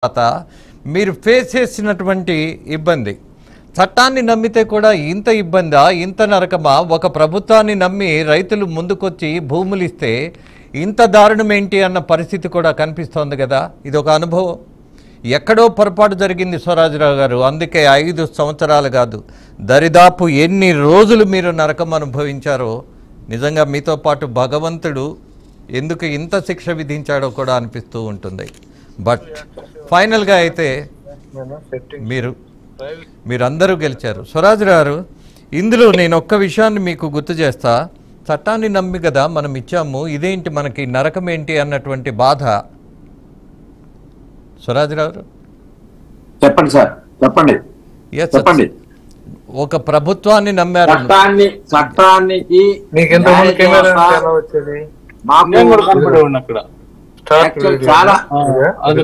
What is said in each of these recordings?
తర్వాత మీరు ఫేస్ చేసినటువంటి ఇబ్బంది, చట్టాన్ని నమ్మితే కూడా ఇంత ఇబ్బందా, ఇంత నరకమా? ఒక ప్రభుత్వాన్ని నమ్మి రైతులు ముందుకొచ్చి భూములు ఇస్తే ఇంత దారుణం ఏంటి అన్న పరిస్థితి కూడా కనిపిస్తోంది కదా. ఇది ఒక అనుభవం. ఎక్కడో పొరపాటు జరిగింది స్వరాజ్రావు గారు, అందుకే 5 సంవత్సరాలు కాదు, దరిదాపు ఎన్ని రోజులు మీరు నరకం అనుభవించారో నిజంగా మీతో పాటు భగవంతుడు ఎందుకు ఇంత శిక్ష విధించాడో కూడా అనిపిస్తూ ఉంటుంది. బట్ ఫైనల్గా అయితే మీరందరూ గెలిచారు. స్వరాజ్రావు గారు, ఇందులో నేను ఒక్క విషయాన్ని మీకు గుర్తు చేస్తా. చట్టాన్ని నమ్మి కదా మనం ఇచ్చాము, ఇదేంటి మనకి నరకం ఏంటి అన్నటువంటి బాధ. స్వరాజ్రావు గారు చెప్పండి సార్, చెప్పండి చెప్పండి. ఒక ప్రభుత్వాన్ని నమ్మారు. చట్టానికి చాలా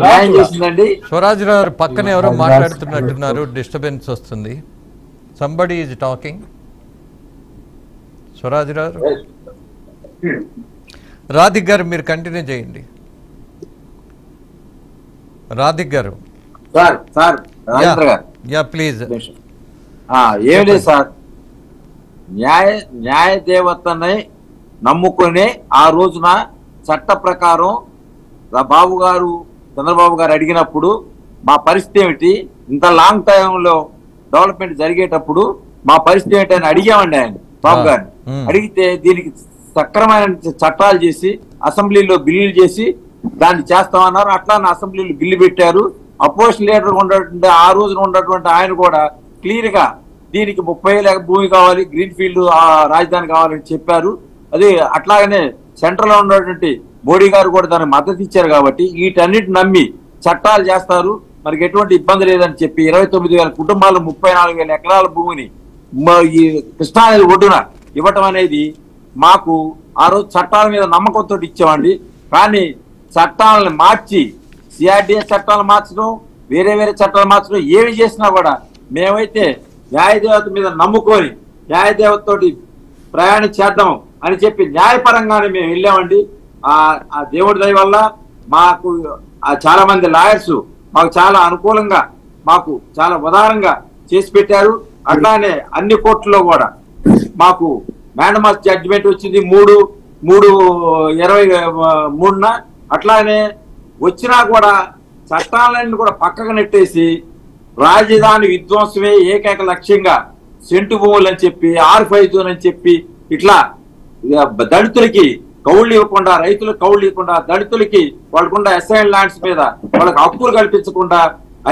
న్యాయం చేసిందండి. స్వరాజ్రావు గారు పక్కన ఎవరో మాట్లాడుతున్నట్టున్నారు, డిస్టర్బెన్స్ వస్తుంది. Somebody is talking. స్వరాజ్రావు గారు, రాధిక్ గారు మీరు కంటిన్యూ చేయండి. రాధిక్ గారు యా ప్లీజ్. ఏం లేదు సార్, న్యాయ దేవతని నమ్ముకునే ఆ రోజున చట్ట ప్రకారం బాబు గారు చంద్రబాబు గారు అడిగినప్పుడు మా పరిస్థితి ఏమిటి, ఇంత లాంగ్ టైంలో డెవలప్మెంట్ జరిగేటప్పుడు మా పరిస్థితి ఏమిటి అని అడిగామండి ఆయన బాబు గారిని. అడిగితే దీనికి సక్రమైన చట్టాలు చేసి అసెంబ్లీలో బిల్లులు చేసి దాన్ని చేస్తామన్నారు. అట్లా అసెంబ్లీలో బిల్లు పెట్టారు. అపోజిషన్ లీడర్ ఉన్నటువంటి ఆ రోజున ఉన్నటువంటి ఆయన కూడా క్లియర్ గా దీనికి 30,000 భూమి కావాలి, గ్రీన్ ఫీల్డ్ రాజధాని కావాలని చెప్పారు. అది అట్లాగనే సెంట్రల్ లో ఉన్నటువంటి మోడీ గారు కూడా దానికి మద్దతు ఇచ్చారు. కాబట్టి వీటన్నిటి నమ్మి చట్టాలు చేస్తారు, మనకి ఎటువంటి ఇబ్బంది లేదని చెప్పి 29,000 కుటుంబాలు 34,000 ఎకరాల భూమిని ఈ కృష్ణానది ఒడ్డున ఇవ్వటం అనేది మాకు ఆ రోజు చట్టాల మీద నమ్మకంతో ఇచ్చామండి. కానీ చట్టాలను మార్చి సిఆర్డిఎస్ చట్టాలు మార్చడం, వేరే వేరే చట్టాలు మార్చడం, ఏమి చేసినా కూడా మేమైతే న్యాయదేవత మీద నమ్ముకొని న్యాయదేవతతోటి ప్రయాణం చేద్దాం అని చెప్పి న్యాయపరంగానే మేము వెళ్ళామండి. ఆ దేవుడి దయ వల్ల మాకు చాలా మంది లాయర్స్ మాకు చాలా అనుకూలంగా, మాకు చాలా ఉదారంగా చేసి పెట్టారు. అట్లానే అన్ని కోర్టుల్లో కూడా మాకు మ్యానమాస్ జడ్జిమెంట్ వచ్చింది 3/23/23. అట్లానే వచ్చినా కూడా చట్టాలన్నీ కూడా పక్కకు నెట్టేసి రాజధాని విధ్వంసమే ఏకైక లక్ష్యంగా సెంటు భూములు అని చెప్పి, R5 జోన్ అని చెప్పి, ఇట్లా దళితులకి కౌళ్ళు ఇవ్వకుండా, రైతులకు కౌళ్ళు ఇవ్వకుండా, దళితులకి వాళ్ళకుండా అసైన్ ల్యాండ్స్ మీద వాళ్ళకి హక్కులు కల్పించకుండా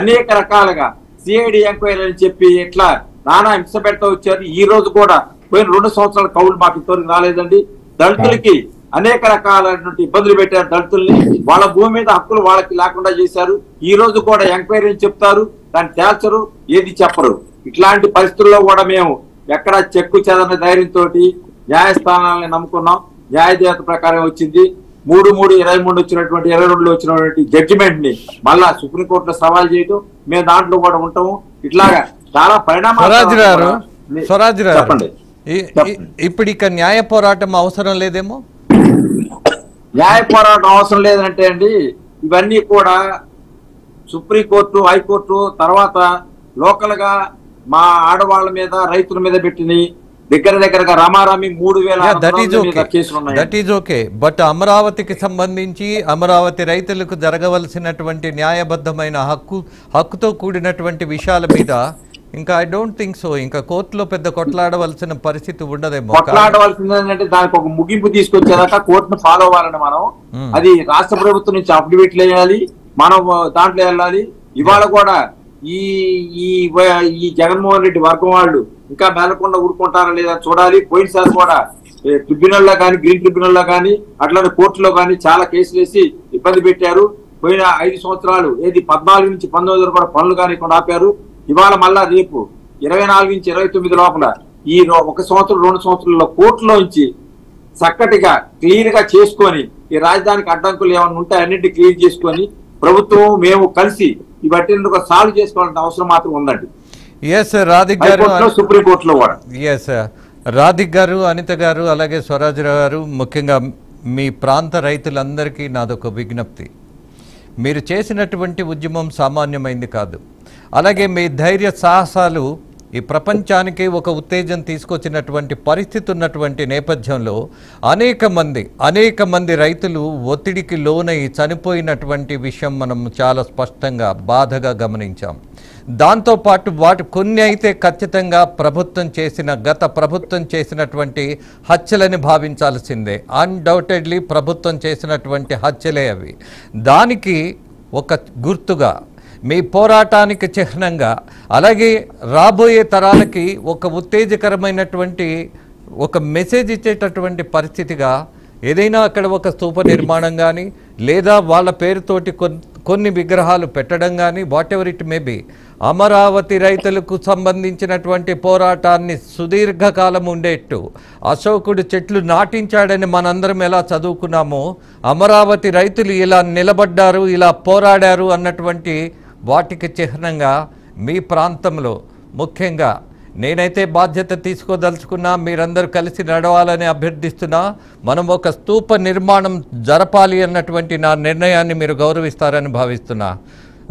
అనేక రకాలుగా సిఐడి ఎంక్వైరీ అని చెప్పి ఇట్లా నానా హింస పెడతా వచ్చారు. ఈ రోజు కూడా పోయిన 2 సంవత్సరాల కౌళ్ళు మాకు ఇంతవరకు రాలేదండి. దళితులకి అనేక రకాలైనటువంటి ఇబ్బందులు పెట్టారు. దళితుల్ని వాళ్ళ భూమి మీద హక్కులు వాళ్ళకి లేకుండా చేశారు. ఈ రోజు కూడా ఎంక్వైరీ అని చెప్తారు, దాన్ని తేల్చరు, ఏది చెప్పరు. ఇట్లాంటి పరిస్థితుల్లో కూడా మేము ఎక్కడ చెక్కు చెదరని ధైర్యంతో న్యాయస్థానాలని నమ్ముకున్నాం. న్యాయదేవత ప్రకారం వచ్చింది. 3/3/23 వచ్చినటువంటి 22లో వచ్చినటువంటి జడ్జిమెంట్ ని మళ్ళా సుప్రీంకోర్టులో సవాల్ చేయటం, మేము దాంట్లో కూడా ఉంటాము. ఇట్లాగా చాలా పరిణామాలు. చెప్పండి, ఇప్పుడు ఇక న్యాయ పోరాటం అవసరం లేదేమో? న్యాయ పోరాటం అవసరం లేదంటే అండి, ఇవన్నీ కూడా సుప్రీంకోర్టు, హైకోర్టు, తర్వాత లోకల్ గా మా ఆడవాళ్ళ మీద, రైతుల మీద పెట్టిన దగ్గరగా రామారామి 3,000 కేసులు ఉన్నాయి. That is okay. బట్ అమరావతికి సంబంధించి అమరావతి రైతులకు జరగవలసినటువంటి న్యాయబద్ధమైన హక్కుతో కూడినటువంటి విషయాల మీద ఇంకా ఐ డోంట్ థింక్ సో ఇంకా కోర్టులో పెద్ద కొట్లాడవలసిన పరిస్థితి ఉండదేమో. కొట్లాడవలసింది ఏంటంటే దానికి ఒక ముగింపు తీసుకొచ్చేదాకా కోర్టును ఫాలో అవ్వాలని మనం, అది రాష్ట్ర ప్రభుత్వం నుంచి అఫిడవిట్లు వేయాలి, మనం దాంట్లో వెళ్ళాలి. ఇవాళ కూడా ఈ జగన్మోహన్ రెడ్డి వర్గం వాళ్ళు ఇంకా మేలకుండా ఊరుకుంటారా లేదా చూడాలి. పోయినసారి కూడా ట్రిబ్యునల్ లో కానీ, గ్రీన్ ట్రిబ్యునల్ లో కానీ, అట్లానే కోర్టులో కానీ చాలా కేసులు వేసి ఇబ్బంది పెట్టారు. పోయిన 5 సంవత్సరాలు 14 నుంచి 19 కూడా పనులు కానీ ఇక్కడ ఆపారు. ఇవాళ మళ్ళా రేపు 24 నుంచి 29 లోపల ఈ 1 సంవత్సరం 2 సంవత్సరాల్లో కోర్టులో నుంచి చక్కటిగా క్లియర్ గా చేసుకొని ఈ రాజధానికి అడ్డంకులు ఏమైనా ఉంటే అన్నింటి క్లియర్ చేసుకొని ప్రభుత్వం మేము కలిసి ఇవన్నీ సాల్వ్ చేసుకోవాల్సిన అవసరం మాత్రం ఉందండి. సుప్రీంకోర్టులో కూడా. రాధిక్ గారు, అనిత గారు, అలాగే స్వరాజ్రావు గారు, ముఖ్యంగా మీ ప్రాంత రైతులందరికీ నాదొక విజ్ఞప్తి. మీరు చేసినటువంటి ఉద్యమం సామాన్యమైంది కాదు. అలాగే మీ ధైర్య సాహసాలు ఈ ప్రపంచానికి ఒక ఉత్తేజం తీసుకొచ్చినటువంటి పరిస్థితి ఉన్నటువంటి నేపథ్యంలో అనేక మంది రైతులు ఒత్తిడికి లోనై చనిపోయినటువంటి విషయం మనం చాలా స్పష్టంగా బాధగా గమనించాం. దాంతోపాటు కొన్ని అయితే ఖచ్చితంగా గత ప్రభుత్వం చేసినటువంటి హత్యలని భావించాల్సిందే. అన్డౌటెడ్లీ ప్రభుత్వం చేసినటువంటి హత్యలే అవి. దానికి ఒక గుర్తుగా, మీ పోరాటానికి చిహ్నంగా, అలాగే రాబోయే తరాలకి ఒక ఉత్తేజకరమైనటువంటి ఒక మెసేజ్ ఇచ్చేటటువంటి పరిస్థితిగా ఏదైనా అక్కడ ఒక స్తూప నిర్మాణం కానీ, లేదా వాళ్ళ పేరుతోటి కొన్ని విగ్రహాలు పెట్టడం కానీ, what ever it may be, Amaravati రైతులకు సంబంధించినటువంటి పోరాటాన్ని సుదీర్ఘకాలం ఉండేట్టు అశోకుడు చెట్లు నాటించాడని మనందరం ఎలా చదువుకున్నామో, అమరావతి రైతులు ఇలా నిలబడ్డారు, ఇలా పోరాడారు అన్నటువంటి వాటికి చిహ్నంగా మీ ప్రాంతంలో ముఖ్యంగా నేనైతే బాధ్యత తీసుకోదలుచుకున్నా, మీరందరూ కలిసి నడవాలని అభ్యర్థిస్తున్నా. మనం ఒక స్తూప నిర్మాణం జరపాలి అన్నటువంటి నా నిర్ణయాన్ని మీరు గౌరవిస్తారని భావిస్తున్నా.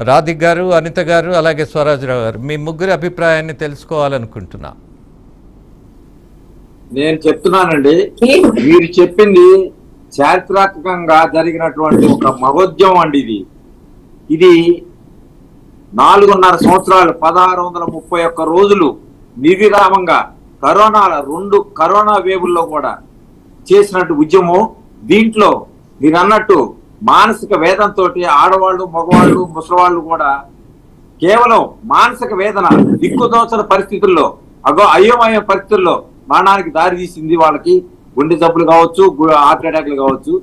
రాధిక్ గారు, అనిత గారు, అలాగే స్వరాజ్రావు గారు, మీ ముగ్గురి అభిప్రాయాన్ని తెలుసుకోవాలనుకుంటున్నా. నేను చెప్తున్నానండి, మీరు చెప్పింది చారిత్రాత్మకంగా జరిగినటువంటి ఒక మహోద్యమం అండి. ఇది 4.5 సంవత్సరాలు 1631 రోజులు నిర్విరామంగా రెండు కరోనా వేవుల్లో కూడా చేసినట్టు ఉద్యమం. దీంట్లో మీరు అన్నట్టు మానసిక వేదనతో ఆడవాళ్ళు, మగవాళ్ళు, ముసలివాళ్ళు కూడా కేవలం మానసిక వేదన, దిక్కుదోచన పరిస్థితుల్లో, అయోమయ పరిస్థితుల్లో మరణానికి దారి తీసింది. వాళ్ళకి గుండె జబ్బులు కావచ్చు, హార్ట్ అటాక్లు కావచ్చు.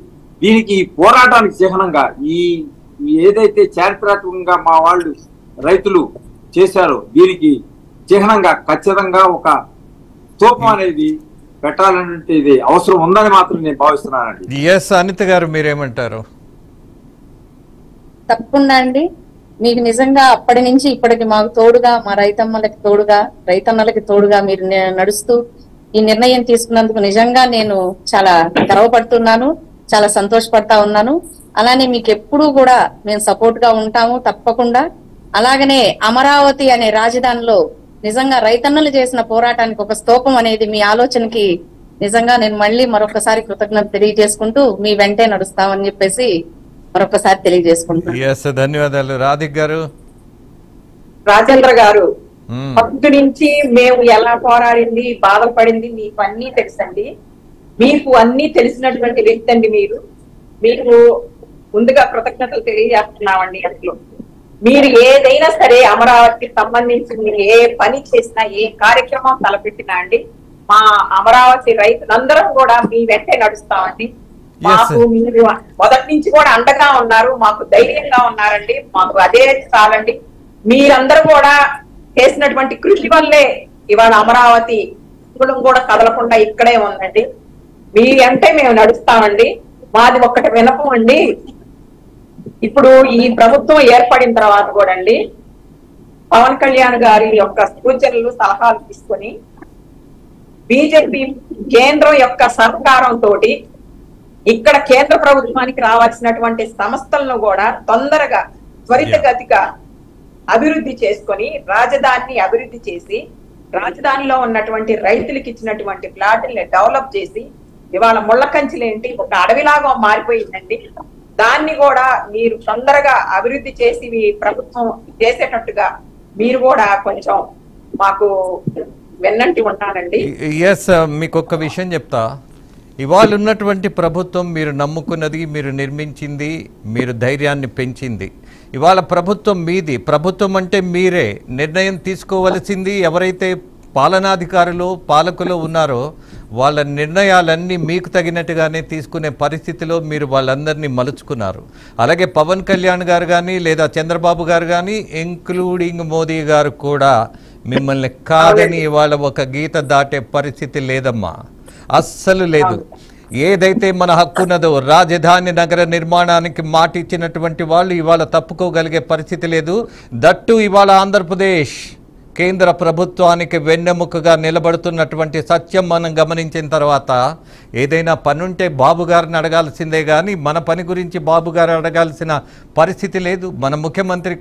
దీనికి పోరాటానికి చిహ్నంగా ఏదైతే చారిత్రాత్మకంగా మా వాళ్ళు రైతులు చేశారో దీనికి చిహ్నంగా ఖచ్చితంగా ఒక స్తూపం అనేది పెట్టాలనేది అవసరం ఉందని మాత్రం నేను భావిస్తున్నానండి. ఎస్ అనిత గారు, మీరేమంటారు? తప్పకుండా అండి. మీకు నిజంగా అప్పటి నుంచి ఇప్పటికి మాకు తోడుగా, మా రైతన్నలకి తోడుగా మీరు నడుస్తూ ఈ నిర్ణయం తీసుకున్నందుకు నిజంగా నేను చాలా గర్వపడుతున్నాను, చాలా సంతోషపడతా ఉన్నాను. అలానే మీకు ఎప్పుడూ కూడా మేము సపోర్ట్ గా ఉంటాము తప్పకుండా. అలాగనే అమరావతి అనే రాజధానిలో నిజంగా రైతన్నలు చేసిన పోరాటానికి ఒక స్తూపం అనేది మీ ఆలోచనకి నిజంగా నేను మళ్ళీ మరొకసారి కృతజ్ఞత తెలియజేసుకుంటూ మీ వెంటే నడుస్తామని చెప్పేసి మరొకసారి తెలియజేసుకుంటున్నాను. ధన్యవాదాలు. రాధిక్ గారు. రాజేంద్ర గారు, ఫస్ట్ నుంచి మేము ఎలా పోరాడింది, బాధపడింది మీకు అన్ని తెలుసండి. మీకు అన్ని తెలిసినటువంటి వ్యక్తి అండి మీరు ముందుగా కృతజ్ఞతలు తెలియజేస్తున్నామండి. అసలు మీరు ఏదైనా సరే అమరావతికి సంబంధించి ఏ పని చేసినా, ఏ కార్యక్రమం తలపెట్టినా అండి, మా అమరావతి రైతులందరం కూడా మీ వెంటే నడుస్తామండి. మాకు మీరు మొదటి నుంచి కూడా అండగా ఉన్నారు, మాకు ధైర్యంగా ఉన్నారండి. మాకు అదే చాలండి. మీరందరూ కూడా చేసినటువంటి కృషి వల్లే ఇవాళ అమరావతి కూడా కదలకుండా ఇక్కడే ఉందండి. మీ అంటే మేము నడుస్తామండి. మాది ఒక్కటి వినపం అండి. ఇప్పుడు ఈ ప్రభుత్వం ఏర్పడిన తర్వాత కూడా అండి, పవన్ కళ్యాణ్ గారి యొక్క సూచనలు, సలహాలు తీసుకొని బీజేపీ కేంద్రం యొక్క సహకారంతో ఇక్కడ కేంద్ర ప్రభుత్వానికి రావాల్సినటువంటి సంస్థలను కూడా తొందరగా త్వరితగతిగా అభివృద్ధి చేసుకొని రాజధానిని అభివృద్ధి చేసి రాజధానిలో ఉన్నటువంటి రైతులకు ఇచ్చినటువంటి ప్లాట్లని డెవలప్ చేసి ఇవాళ ముళ్ళకంచెలేంటి ఒక అడవిలాగా మారిపోయిందండి. దాన్ని కూడా మీరు తొందరగా అభివృద్ధి చేసి ప్రభుత్వం చేసేటట్టుగా మీరు కూడా కొంచెం మాకు వెన్నంటి ఉంటానండి. ఎస్, మీకు ఒక్క విషయం చెప్తా. ఇవాళ ఉన్నటువంటి ప్రభుత్వం మీరు నమ్ముకున్నది, మీరు నిర్మించింది, మీరు ధైర్యాన్ని పెంచింది. ఇవాళ ప్రభుత్వం మీది. ప్రభుత్వం అంటే మీరే. నిర్ణయం తీసుకోవలసింది ఎవరైతే పాలకులు ఉన్నారో వాళ్ళ నిర్ణయాలన్నీ మీకు తగినట్టుగానే తీసుకునే పరిస్థితిలో మీరు వాళ్ళందరినీ మలుచుకున్నారు. అలాగే పవన్ కళ్యాణ్ గారు కానీ, లేదా చంద్రబాబు గారు కానీ, ఇంక్లూడింగ్ మోదీ గారు కూడా మిమ్మల్ని కాదని ఇవాళ ఒక గీత దాటే పరిస్థితి లేదమ్మా, అస్సలు లేదు. ఏదైతే మన హక్కున్నదో రాజధాని నగర నిర్మాణానికి మాట ఇచ్చినటువంటి వాళ్ళు ఇవాళ తప్పుకోగలిగే పరిస్థితి లేదు. దట్టు ఇవాళ ఆంధ్రప్రదేశ్ కేంద్ర ప్రభుత్వానికి వెన్నెముకగా నిలబడుతున్నటువంటి సత్యం మనం గమనించిన తర్వాత ఏదైనా పనుంటే బాబు గారిని అడగాల్సిందే కానీ మన పని గురించి బాబు గారు అడగాల్సిన పరిస్థితి లేదు. మన ముఖ్యమంత్రి